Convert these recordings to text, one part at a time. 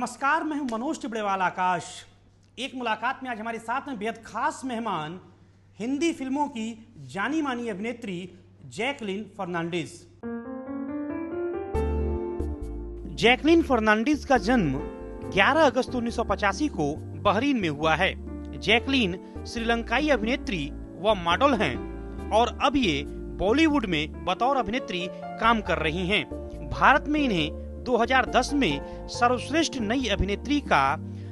नमस्कार, मैं हूं मनोज टिबड़ेवाल आकाश। एक मुलाकात में आज हमारे साथ में बेहद खास मेहमान हिंदी फिल्मों की जानी मानी अभिनेत्री जैकलीन फर्नांडिस। जैकलीन फर्नांडिस का जन्म 11 अगस्त 1985 को बहरीन में हुआ है। जैकलीन श्रीलंकाई अभिनेत्री व मॉडल हैं और अब ये बॉलीवुड में बतौर अभिनेत्री काम कर रही हैं। भारत में इन्हें 2010 में सर्वश्रेष्ठ नई अभिनेत्री का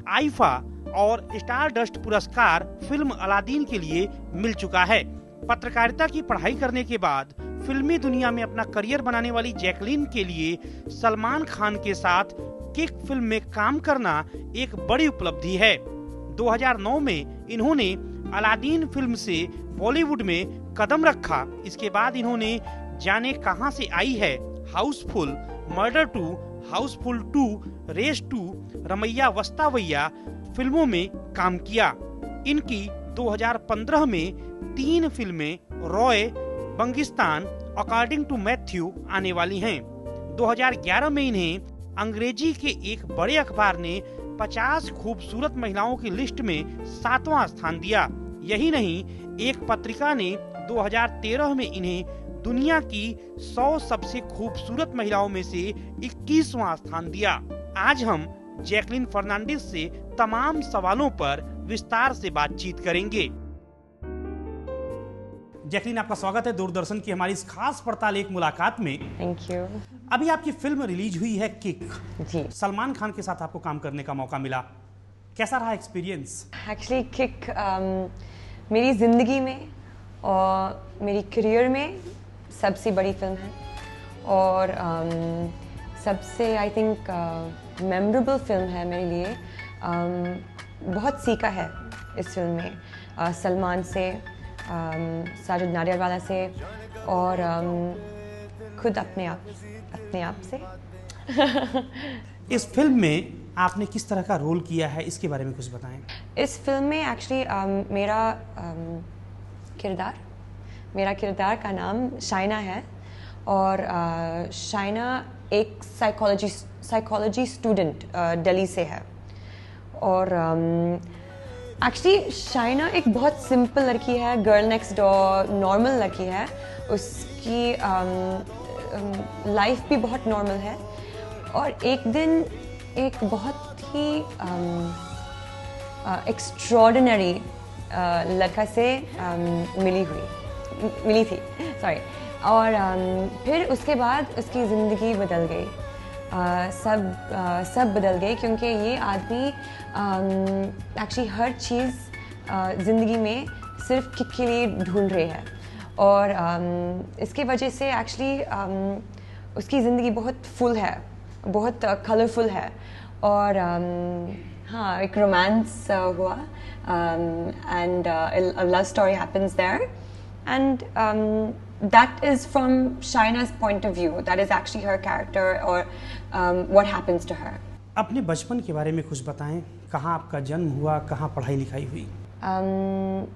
आईफा और स्टारडस्ट पुरस्कार फिल्म अलादीन के लिए मिल चुका है। पत्रकारिता की पढ़ाई करने के बाद फिल्मी दुनिया में अपना करियर बनाने वाली जैकलीन के लिए सलमान खान के साथ किक फिल्म में काम करना एक बड़ी उपलब्धि है। 2009 में इन्होंने अलादीन फिल्म से बॉलीवुड में कदम रखा। इसके बाद इन्होंने जाने कहां से आई है, Housefull, Murder 2, Housefull 2, Race 2, Rammaiya Vastavaiya फिल्मों में काम किया। इनकी 2015 में 3 फिल्में Roy, Bangistan, according to Matthew आने वाली हैं। 2011 में इन्हें अंग्रेजी के एक बड़े अखबार ने 50 खूबसूरत महिलाओं की लिस्ट में 7वां स्थान दिया। यही नहीं, एक पत्रिका ने 2013 में इन्हें दुनिया की 100 सबसे खूबसूरत महिलाओं में से 21वां स्थान दिया। आज हम जैकलीन फर्नांडिस से तमाम सवालों पर विस्तार से बातचीत करेंगे। जैकलीन, आपका स्वागत है दूरदर्शन की हमारी इस खास पड़ताल एक मुलाकात में। Thank you. अभी आपकी फिल्म रिलीज हुई है किक। जी। सलमान खान के साथ आपको काम करने का मौका मिला, कैसा रहा एक्सपीरियंस? एक्चुअली किक मेरी ज़िंदगी में और मेरी करियर में सबसे बड़ी फिल्म है और सबसे आई थिंक मेमोरेबल फिल्म है मेरे लिए। बहुत सीखा है इस फिल्म में सलमान से, साजिद नाडियाडवाला से और खुद अपने आप से। इस फिल्म में आपने किस तरह का रोल किया है, इसके बारे में कुछ बताएं। इस फिल्म में एक्चुअली मेरा किरदार का नाम शाइना है और शाइना एक साइकोलॉजी स्टूडेंट दिल्ली से है और एक्चुअली शाइना एक बहुत सिंपल लड़की है, गर्ल नेक्स्ट डोर, नॉर्मल लड़की है। उसकी लाइफ भी बहुत नॉर्मल है और एक दिन एक बहुत ही एक्स्ट्रॉर्डिनरी लड़का से मिली थी सॉरी और फिर उसके बाद उसकी ज़िंदगी बदल गई। सब बदल गए क्योंकि ये आदमी एक्चुअली हर चीज़ ज़िंदगी में सिर्फ किक के लिए ढूंढ रहे हैं और इसके वजह से एक्चुअली उसकी ज़िंदगी बहुत फुल है, बहुत कलरफुल है और हाँ, एक रोमांस हुआ and love story happens there and that is from Shaina's point of view. That is actually her character or what happens to her. अपने बचपन के बारे में कुछ बताएं। कहाँ आपका जन्म हुआ, कहाँ पढ़ाई लिखाई हुई?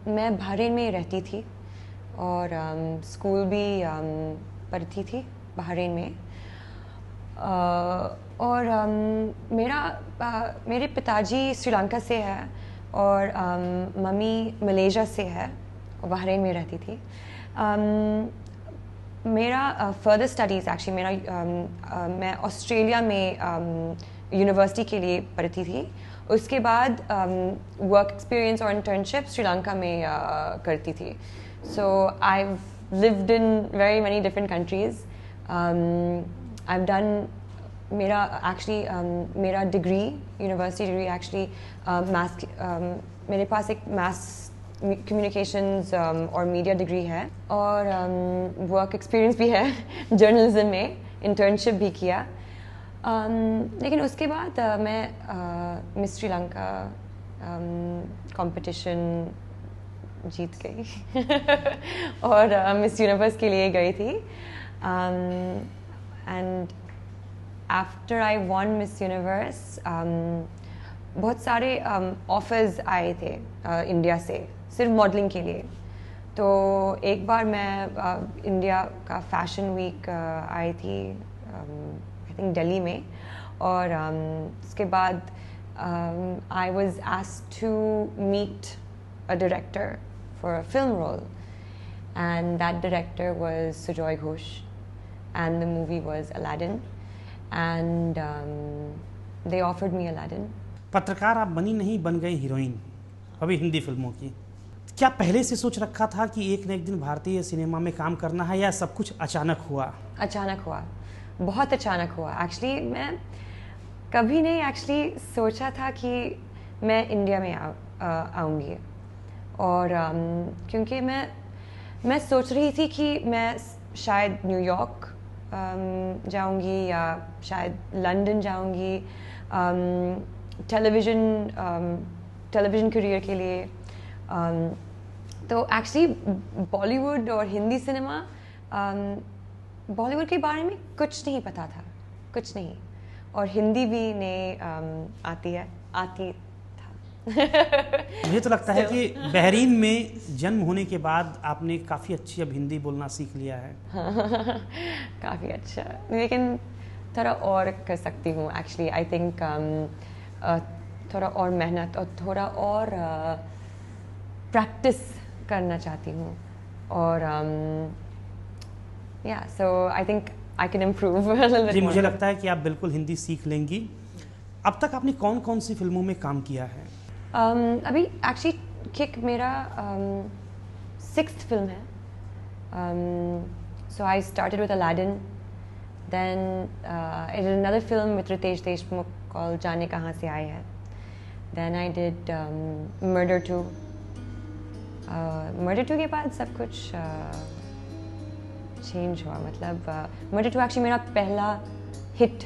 मैं बहरीन में रहती थी और स्कूल भी पढ़ती थी बहरीन में और मेरे पिताजी श्रीलंका से है और मम्मी मलेशिया से है, बहरीन में रहती थी। मेरा फर्दर स्टडीज़ एक्चुअली मैं ऑस्ट्रेलिया में यूनिवर्सिटी के लिए पढ़ती थी। उसके बाद वर्क एक्सपीरियंस और इंटर्नशिप श्रीलंका में करती थी। So I lived in very many different countries. I have done मेरा डिग्री, यूनिवर्सिटी डिग्री एक्चुअली मेरे पास एक मास कम्युनिकेशंस और मीडिया डिग्री है और वर्क एक्सपीरियंस भी है जर्नलिज्म में, इंटर्नशिप भी किया। लेकिन उसके बाद मैं मिस श्रीलंका कंपटीशन जीत गई और मिस यूनिवर्स के लिए गई थी and after I von miss universe बहुत सारे ऑफर्स आए थे इंडिया से सिर्फ मॉडलिंग के लिए। तो एक बार मैं इंडिया का फैशन वीक आई थी आई थिंक दिल्ली में और उसके बाद I was asked to meet a director for a film role, and that director was Sujoy Ghosh, and the movie was Aladdin, and they offered me Aladdin. पत्रकार आप बनी नहीं, बन गई हीरोइन अभी हिंदी फिल्मों की। क्या पहले से सोच रखा था कि एक न एक दिन भारतीय सिनेमा में काम करना है, या सब कुछ अचानक हुआ? अचानक हुआ, बहुत अचानक हुआ। एक्चुअली मैं कभी नहीं एक्चुअली सोचा था कि मैं इंडिया में आऊँगी, और क्योंकि मैं सोच रही थी कि मैं शायद न्यूयॉर्क जाऊँगी या शायद लंदन जाऊँगी टेलीविज़न करियर के लिए। तो एक्चुअली बॉलीवुड और हिंदी सिनेमा, बॉलीवुड के बारे में कुछ नहीं पता था, कुछ नहीं, और हिंदी भी नहीं आती था। मुझे तो लगता है कि बहरीन में जन्म होने के बाद आपने काफ़ी अच्छी अब हिंदी बोलना सीख लिया है। काफ़ी अच्छा, लेकिन थोड़ा और कर सकती हूँ एक्चुअली। आई थिंक थोड़ा और मेहनत और थोड़ा और प्रैक्टिस करना चाहती हूँ, और या so I think I can improve. जी, मुझे लगता है कि आप बिल्कुल हिंदी सीख लेंगी। अब तक आपने कौन कौन सी फिल्मों में काम किया है? अभी एक्चुअली किक मेरा 6th फिल्म है। So I started with Aladdin, then I did another film with Riteish Deshmukh called Jaane Kahan Se Aaye Hain, then I did Murder 2। Murder 2 के बाद सब कुछ चेंज हुआ, मतलब मर्डर 2 एक्चुअली मेरा पहला हिट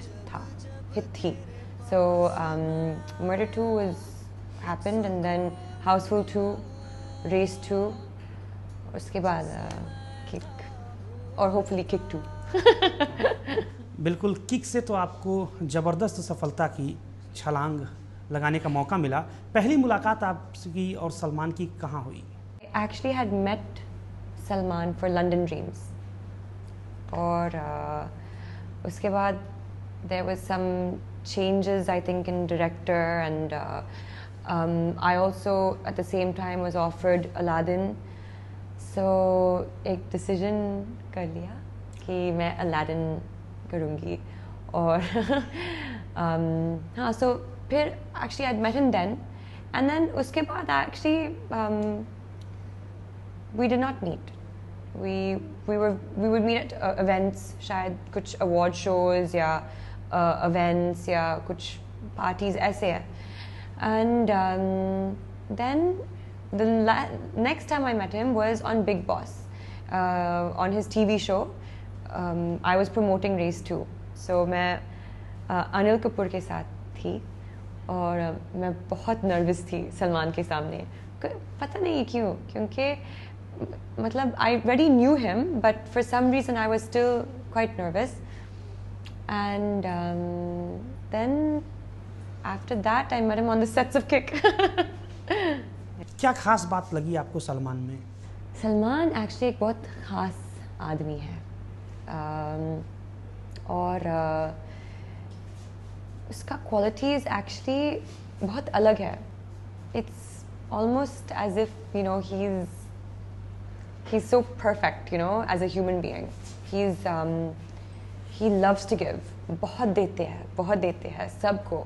थी। So Murder 2 happened, and then Housefull 2, Race 2, उसके बाद किक, और होपफुली किक 2। बिल्कुल, किक से तो आपको ज़बरदस्त सफलता की छलांग लगाने का मौका मिला। पहली मुलाकात आपकी और सलमान की कहाँ हुई? I actually had met Salman for London Dreams, और उसके बाद there was some changes I think in director, and I also at the same time was offered Aladdin, so एक decision कर लिया कि मैं Aladdin करूँगी, और हाँ, so फिर actually I'd met him then, and then उसके बाद actually we did not meet. We would meet at events, शायद कुछ award shows या events या कुछ parties ऐसे है, and then the next time I met him was on Big Boss, on his TV show. I was promoting Race 2, so मैं अनिल कपूर के साथ थी, और मैं बहुत नर्वस थी सलमान के सामने, पता नहीं क्यों, क्योंकि मतलब I already knew him, but for some reason I was still quite nervous, and then after that I met him on the sets of Kick. क्या खास बात लगी आपको सलमान में? सलमान एक्चुअली एक बहुत खास आदमी है, और उसका क्वालिटीज़ एक्चुअली बहुत अलग है। It's almost as if you know he's so perfect, you know, as a human being. He loves to give, बहुत देते हैं सबको,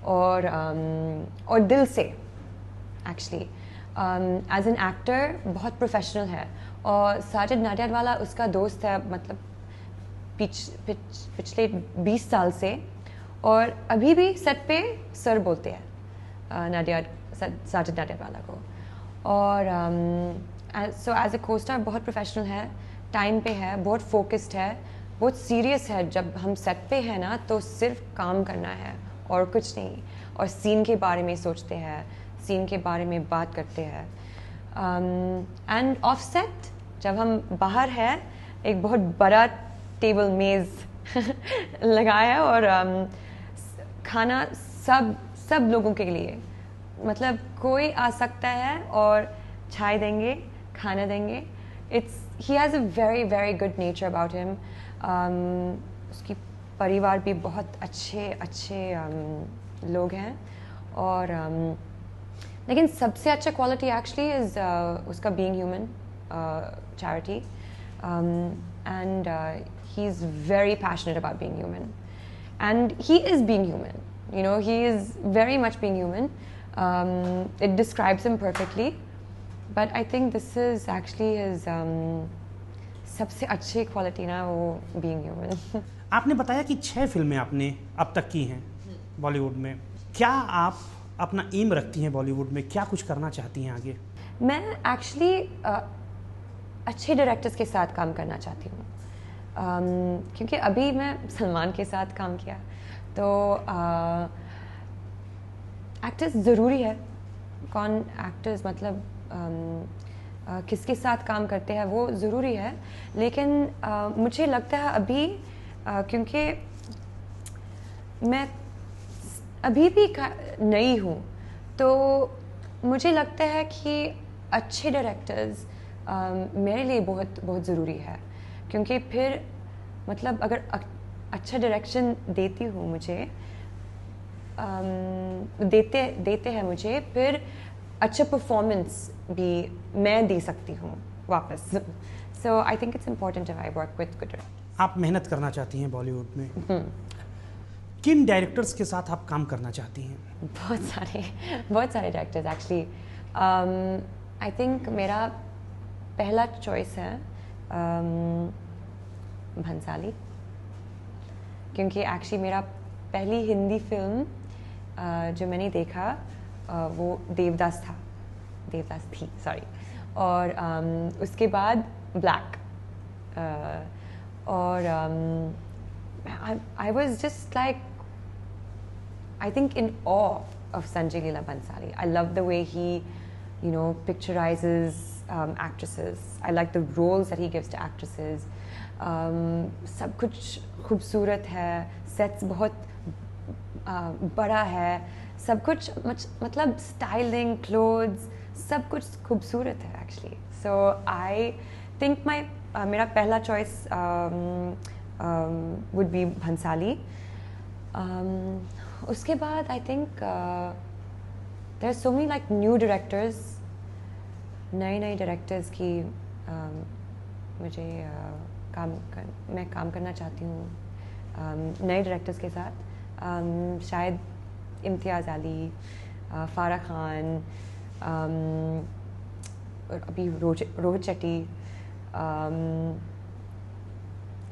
और दिल से एक्चुअली। एज एन एक्टर बहुत प्रोफेशनल है, और साजिद नाडियाडवाला उसका दोस्त है, मतलब पिछले 20 साल से, और अभी भी सेट पे सर बोलते हैं साजिद नाडियाडवाला को, और सो एज ए को-स्टार बहुत प्रोफेशनल है, टाइम पे है, बहुत फोकस्ड है, बहुत सीरियस है। जब हम सेट पे हैं ना, तो सिर्फ काम करना है और कुछ नहीं, और सीन के बारे में सोचते हैं, सीन के बारे में बात करते हैं। एंड ऑफ सेट जब हम बाहर है, एक बहुत बड़ा टेबल मेज़ लगाया है, और खाना सब लोगों के लिए, मतलब कोई आ सकता है और चाय देंगे, खाना देंगे। He has a very very good nature about him. उसकी परिवार भी बहुत अच्छे अच्छे लोग हैं और लेकिन सबसे अच्छा क्वालिटी एक्चुअली इज़ उसका being human charity and he is very passionate about being human and he is being human, you know, he is very much being human. It describes him perfectly, but I think this is actually his सबसे अच्छी quality ना, वो being human. आपने बताया कि 6 फिल्में आपने अब तक की हैं बॉलीवुड में। क्या आप अपना एम रखती हैं बॉलीवुड में, क्या कुछ करना चाहती हैं आगे? मैं एक्चुअली अच्छे डायरेक्टर्स के साथ काम करना चाहती हूँ, क्योंकि अभी मैं सलमान के साथ काम किया, तो एक्टर्स ज़रूरी है। कौन एक्टर्स मतलब किसके साथ काम करते हैं वो ज़रूरी है, लेकिन मुझे लगता है अभी क्योंकि मैं अभी भी नई हूँ, तो मुझे लगता है कि अच्छे डायरेक्टर्स मेरे लिए बहुत बहुत ज़रूरी है, क्योंकि फिर मतलब अगर अच्छा डायरेक्शन देती हूँ मुझे देते हैं मुझे, फिर अच्छा परफॉर्मेंस भी मैं दे सकती हूँ वापस। So I think it's important I work with good. आप मेहनत करना चाहती हैं बॉलीवुड में, किन डायरेक्टर्स के साथ आप काम करना चाहती हैं? बहुत सारे डायरेक्टर्स एक्चुअली। आई थिंक मेरा पहला चॉइस है भंसाली, क्योंकि एक्चुअली मेरा पहली हिंदी फिल्म जो मैंने देखा वो देवदास थी सॉरी, और उसके बाद ब्लैक, और I was just like, I think in awe of Sanjay Leela Bhansali. I love the way he, you know, picturizes actresses. I like the roles that he gives to actresses. सब कुछ खूबसूरत है, sets बहुत बड़ा है, सब कुछ मतलब स्टाइलिंग, क्लोथ्स, सब कुछ खूबसूरत है एक्चुअली। सो आई थिंक मेरा पहला चॉइस would be Bhansali. उसके बाद I think there are so many like new directors, नए डायरेक्टर्स की मुझे मैं काम करना चाहती हूँ नए डायरेक्टर्स के साथ। शायद इम्तियाज़ अली, फारा खान, और अभी Rohit Shetty,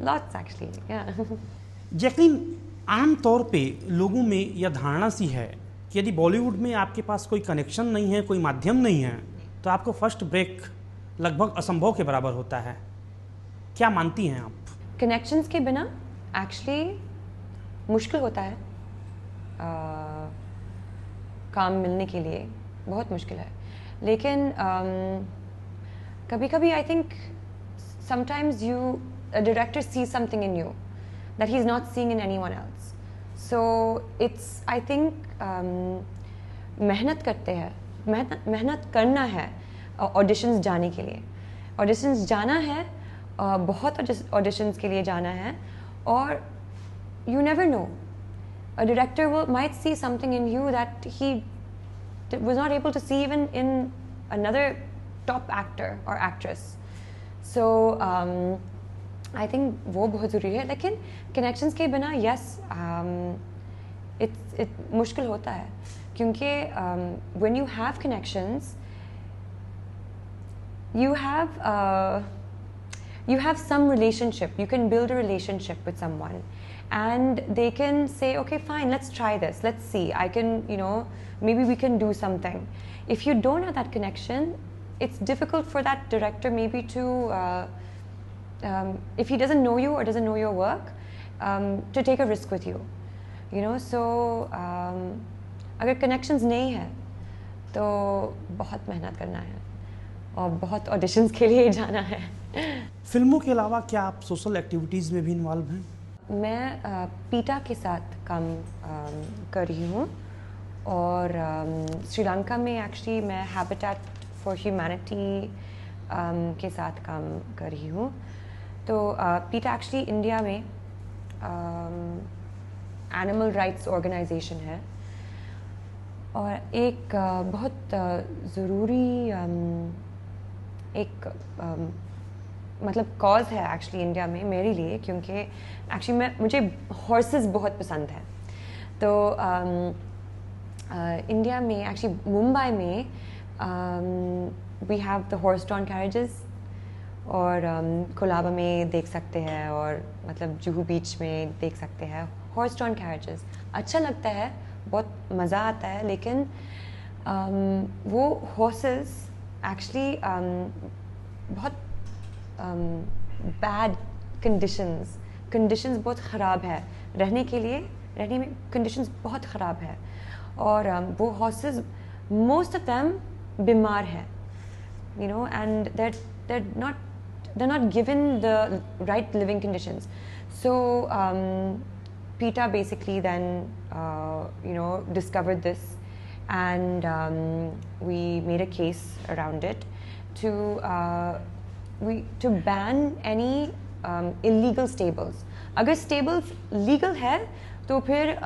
lots actually, yeah. Jacqueline, आम तौर पे लोगों में यह धारणा सी है कि यदि बॉलीवुड में आपके पास कोई कनेक्शन नहीं है, कोई माध्यम नहीं है, तो आपको फर्स्ट ब्रेक लगभग असंभव के बराबर होता है। क्या मानती हैं आप? कनेक्शंस के बिना एक्चुअली मुश्किल होता है, काम मिलने के लिए बहुत मुश्किल है, लेकिन कभी कभी I think sometimes a director sees something in you that he's not seeing in anyone else. So it's, I think, मेहनत करते हैं, मेहनत करना है ऑडिशंस जाने के लिए, ऑडिशंस जाना है, बहुत ऑडिशंस के लिए जाना है, और you never know, a director might see something in you that he was not able to see even in another top actor or actress. So I think वो बहुत ज़रूरी है, लेकिन कनेक्शंस के बिना यस मुश्किल होता है, क्योंकि when you have connections you have some relationship, you can build a relationship with someone and they can say, okay fine, let's try this, let's see, I can, you know, maybe we can do something. If you don't have that connection, it's difficult for that director maybe to if he doesn't know you or doesn't know your work, to take a risk with you, you know. So अगर connections नहीं है तो बहुत मेहनत करना है और बहुत ऑडिशंस के लिए जाना है। फिल्मों के अलावा क्या आप सोशल एक्टिविटीज़ में भी इन्वॉल्व हैं? मैं पीटा के साथ काम कर रही हूँ, और श्रीलंका में एक्चुअली मैं हैबिटेट फॉर ह्यूमैनिटी के साथ काम कर रही हूँ। तो पीटा एक्चुअली इंडिया में एनिमल राइट्स ऑर्गेनाइजेशन है और एक बहुत ज़रूरी एक मतलब कॉज है एक्चुअली इंडिया में मेरे लिए, क्योंकि एक्चुअली मुझे हॉर्सेस बहुत पसंद है। तो इंडिया में एक्चुअली मुंबई में we have the horse drawn carriages और कोलाबा में देख सकते हैं और मतलब जुहू बीच में देख सकते हैं हॉर्स ड्रॉन कैरेजेस। अच्छा लगता है, बहुत मज़ा आता है, लेकिन वो हॉर्सेस एक्चुअली बहुत बैड कंडीशंस बहुत ख़राब है रहने में कंडीशंस बहुत ख़राब है और वो हॉर्सेस मोस्ट ऑफ देम बीमार है, you know, and they're not given the right living conditions. So PETA basically then discovered this, and we made a case around it to ban any illegal stables. अगर stables legal है तो फिर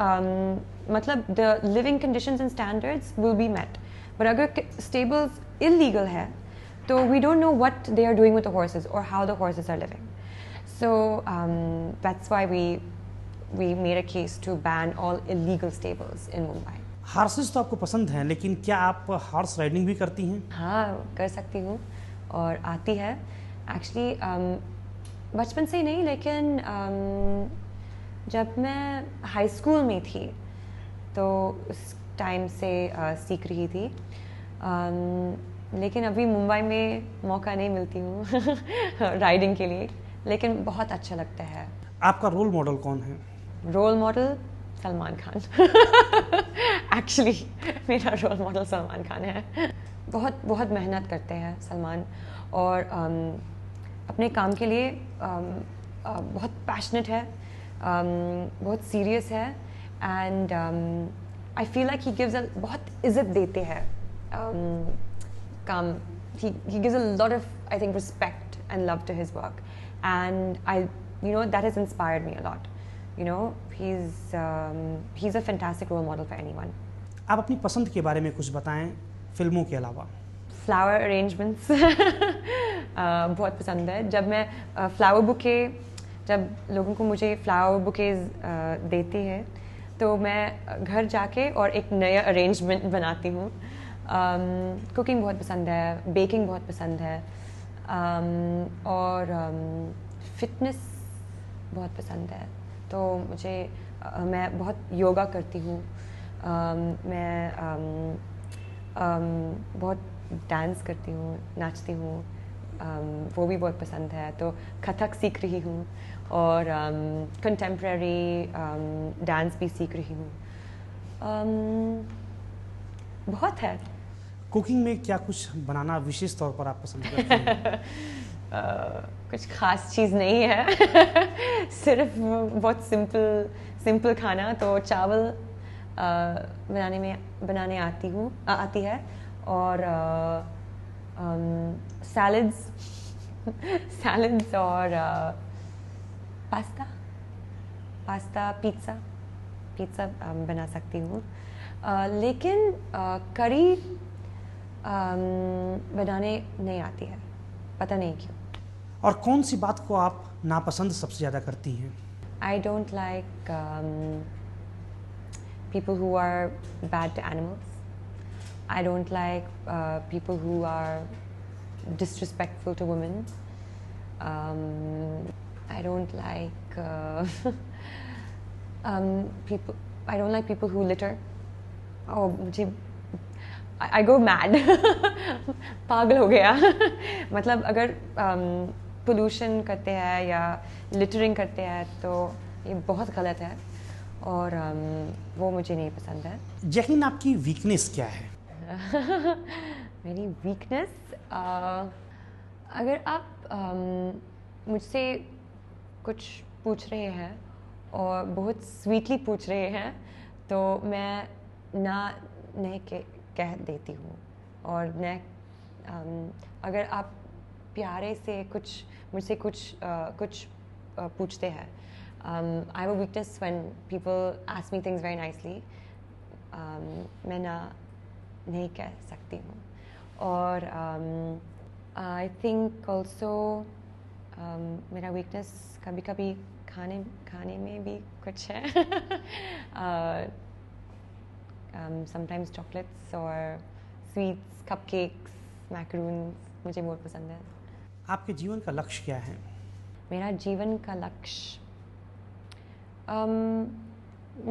मतलब the living conditions and standards will be met. But अगर stables illegal है so we don't know what they are doing with the horses or how the horses are living. So that's why we made a case to ban all illegal stables in Mumbai. Horses तो आपको पसंद हैं, लेकिन क्या आप horse riding भी करती हैं? हाँ, कर सकती हूँ और आती है एक्चुअली। बचपन से ही नहीं, लेकिन जब मैं हाई स्कूल में थी तो उस टाइम से सीख रही थी, लेकिन अभी मुंबई में मौका नहीं मिलती हूँ राइडिंग के लिए, लेकिन बहुत अच्छा लगता है। आपका रोल मॉडल कौन है? Role model Salman Khan actually मेरा रोल मॉडल सलमान खान है। बहुत मेहनत करते हैं सलमान और अपने काम के लिए बहुत पैशनेट है, बहुत सीरियस है, and I feel like he gives बहुत इज्जत देते हैं काम। he gives a lot of, I think, respect and love to his work, and that has inspired me a lot. He's a fantastic role model for anyone. आप अपनी पसंद के बारे में कुछ बताएं फिल्मों के अलावा। फ्लावर अरेंजमेंट्स बहुत पसंद है। जब मैं फ्लावर बुके, जब लोगों को मुझे फ्लावर बुकेज देते हैं तो मैं घर जाके और एक नया अरेंजमेंट बनाती हूँ। कुकिंग बहुत पसंद है, बेकिंग बहुत पसंद है, और फिटनेस बहुत पसंद है। तो मैं बहुत योगा करती हूँ, मैं बहुत डांस करती हूँ, नाचती हूँ, वो भी बहुत पसंद है। तो कथक सीख रही हूँ और कंटेम्प्रेरी डांस भी सीख रही हूँ। बहुत है। कुकिंग में क्या कुछ बनाना विशेष तौर पर आप पसंद करते हैं? कुछ खास चीज़ नहीं है सिर्फ बहुत सिंपल खाना। तो चावल बनाने आती है, और सैलड्स और पास्ता पिज़्ज़ा बना सकती हूँ, लेकिन करी बनाने नहीं आती है, पता नहीं क्यों। और कौन सी बात को आप नापसंद सबसे ज़्यादा करती हैं? I don't like people who are bad to animals. I don't like people who are disrespectful to women. I don't like people. I don't like people who litter. Oh, I go mad. पागल हो गया मतलब अगर pollution करते हैं या littering करते हैं तो ये बहुत गलत है, और वो मुझे नहीं पसंद है। जैकलिन, आपकी वीकनेस क्या है? मेरी वीकनेस, अगर आप मुझसे कुछ पूछ रहे हैं और बहुत स्वीटली पूछ रहे हैं तो मैं नहीं कह देती हूँ, और अगर आप प्यारे से मुझसे कुछ पूछते हैं I have a weakness when people ask me things very nicely. मैं ना नहीं कह सकती हूँ. और I think also मेरा weakness कभी कभी खाने में भी कुछ है. Sometimes chocolates or sweets, cupcakes, macaroons मुझे बहुत पसंद है. आपके जीवन का लक्ष्य क्या है? मेरा जीवन का लक्ष्य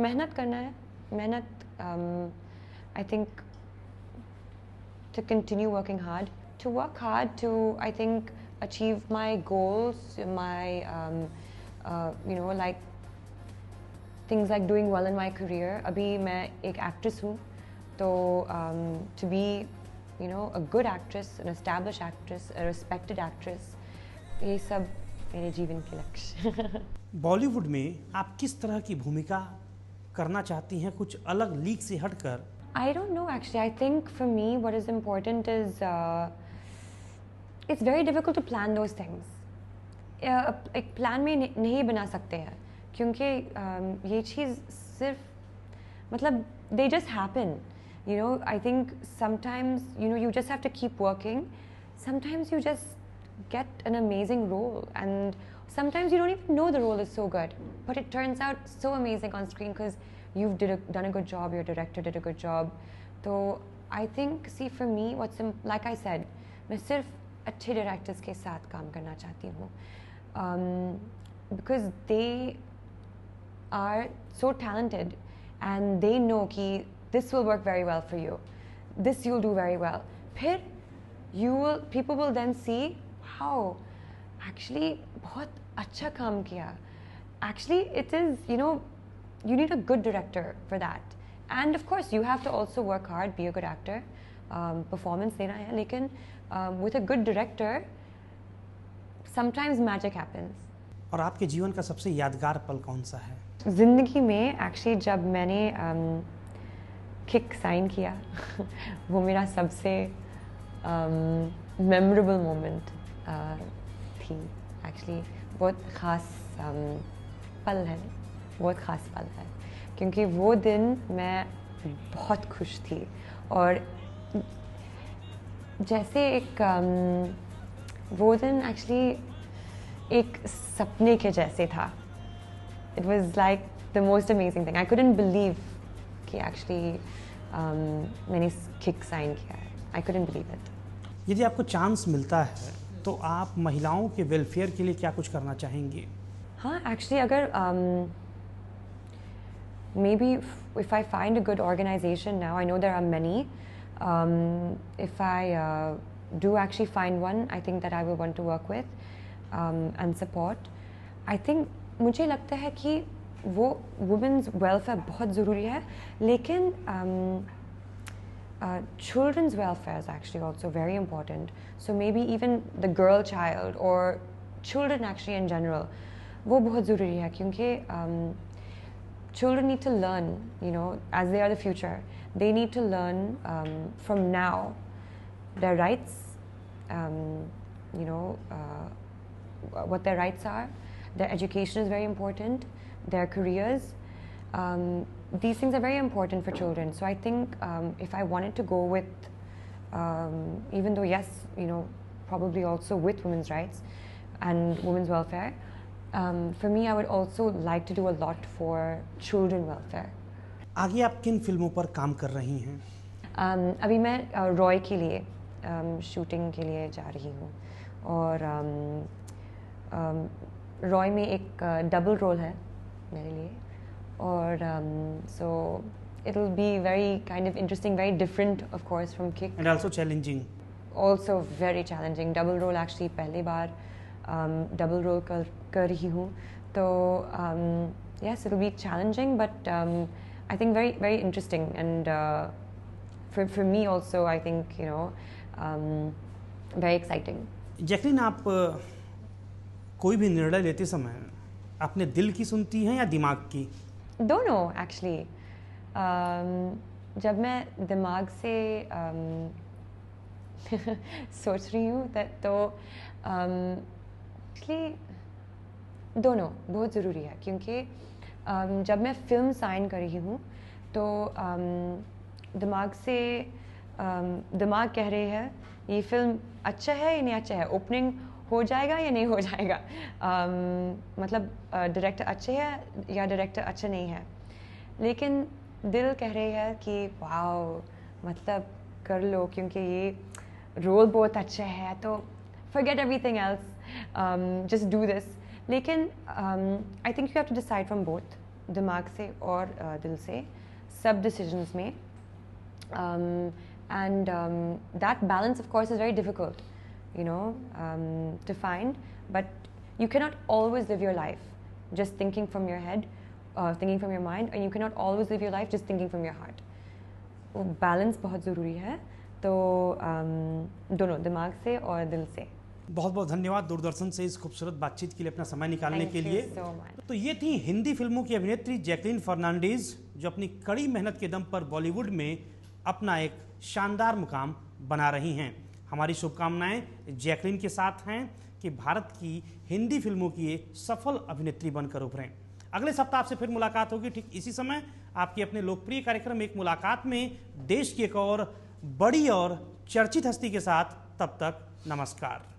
मेहनत करना है. मेहनत I think to continue working hard, to work hard to I think achieve my goals, my like things like doing well in my career. अभी मैं एक actress हूँ, तो to be a good actress, an established actress, a respected actress, ये सब मेरे जीवन के लक्ष्य. बॉलीवुड में आप किस तरह की भूमिका करना चाहती हैं, कुछ अलग लीग से हटकर? I don't know actually. I think for me what is important is it's very difficult to plan those things. एक प्लान में नहीं बना सकते हैं, क्योंकि ये चीज़ सिर्फ मतलब they just happen. I think sometimes you just have to keep working. Sometimes you just get an amazing role, and sometimes you don't even know the role is so good, but it turns out so amazing on screen because you've done a good job, your director did a good job. So I think, see, for me, like I said, मैं सिर्फ अच्छे directors के साथ काम करना चाहती हूँ, because they are so talented and they know कि this will work very well for you, this you'll do very well. फिर people will then see, wow, actually बहुत अच्छा काम किया. Actually, it is, you need a good director for that. And of course, you have to also work hard, be a good actor, performance देना है. लेकिन with a good director, sometimes magic happens. और आपके जीवन का सबसे यादगार पल कौन सा है? जिंदगी में एक्चुअली जब मैंने किक साइन किया वो मेरा सबसे मेमोरेबल मोमेंट थी. एक्चुअली बहुत ख़ास पल है, बहुत ख़ास पल है, क्योंकि वो दिन मैं बहुत खुश थी. और जैसे एक वो दिन एक्चुअली एक सपने के जैसे था. It was like the most amazing thing. I couldn't believe कि actually मैंने किक साइन किया है. I couldn't believe it. यदि आपको चांस मिलता है तो आप महिलाओं के वेलफेयर के लिए क्या कुछ करना चाहेंगी? हाँ, एक्चुअली अगर maybe if I find a good organization now, I know there are many. If I do actually find one, I think that I will want to work with and support. I think मुझे लगता है कि वो women's welfare बहुत ज़रूरी है, लेकिन children's welfare is actually also very important. So maybe even the girl child or children actually in general, वो बहुत ज़रूरी है, क्योंकि children need to learn, as they are the future, they need to learn from now their rights, what their rights are. Their education is very important, their careers. These things are very important for children. So I think if I wanted to go with, even though yes, probably also with women's rights and women's welfare, for me I would also like to do a lot for children welfare. आगे आप किन फिल्मों पर काम कर रही हैं? अभी मैं रॉय के लिए शूटिंग के लिए जा रही हूँ, और रॉय में एक डबल रोल है मेरे लिए, और so it will be very kind of interesting, very different of course from Kick. And also challenging. Also very challenging. Double role actually पहली बार double role कर रही हूँ, तो yes, it will be challenging, but I think very very interesting, and for me also I think very exciting. Jacqueline, आप कोई भी निर्णय लेते समय अपने दिल की सुनती हैं या दिमाग की? दोनों एक्चुअली. जब मैं दिमाग से सोच रही हूँ तो एक्चुअली दोनों बहुत ज़रूरी है, क्योंकि जब मैं फ़िल्म साइन कर रही हूँ तो दिमाग कह रहे हैं ये फ़िल्म अच्छा है या नहीं अच्छा है, ओपनिंग हो जाएगा या नहीं हो जाएगा, मतलब डायरेक्टर अच्छे है या डायरेक्टर अच्छा नहीं है। लेकिन दिल कह रहे हैं कि वाओ, मतलब कर लो, क्योंकि ये रोल बहुत अच्छा है, तो forget everything else, just do this. लेकिन I think you have to decide from both, दिमाग से और दिल से, सब decisions में, and that balance of course is very difficult, you know, to find, but you cannot always live your life just thinking from your head, thinking from your mind, and you cannot always live your life just thinking from your heart. वो balance बहुत ज़रूरी है, तो दोनों, दिमाग से और दिल से। बहुत बहुत धन्यवाद दूरदर्शन से इस खूबसूरत बातचीत के लिए अपना समय निकालने के लिए। तो ये थी हिंदी फिल्मों की अभिनेत्री जैकलीन फर्नांडीज, जो अपनी कड़ी मेहनत के दम पर बॉलीवुड में अपना एक शानदार मुकाम बना रही हैं। हमारी शुभकामनाएं जैकलीन के साथ हैं कि भारत की हिंदी फिल्मों की एक सफल अभिनेत्री बनकर उभरें। अगले सप्ताह आपसे फिर मुलाकात होगी ठीक इसी समय, आपके अपने लोकप्रिय कार्यक्रम एक मुलाकात में, देश की एक और बड़ी और चर्चित हस्ती के साथ। तब तक नमस्कार।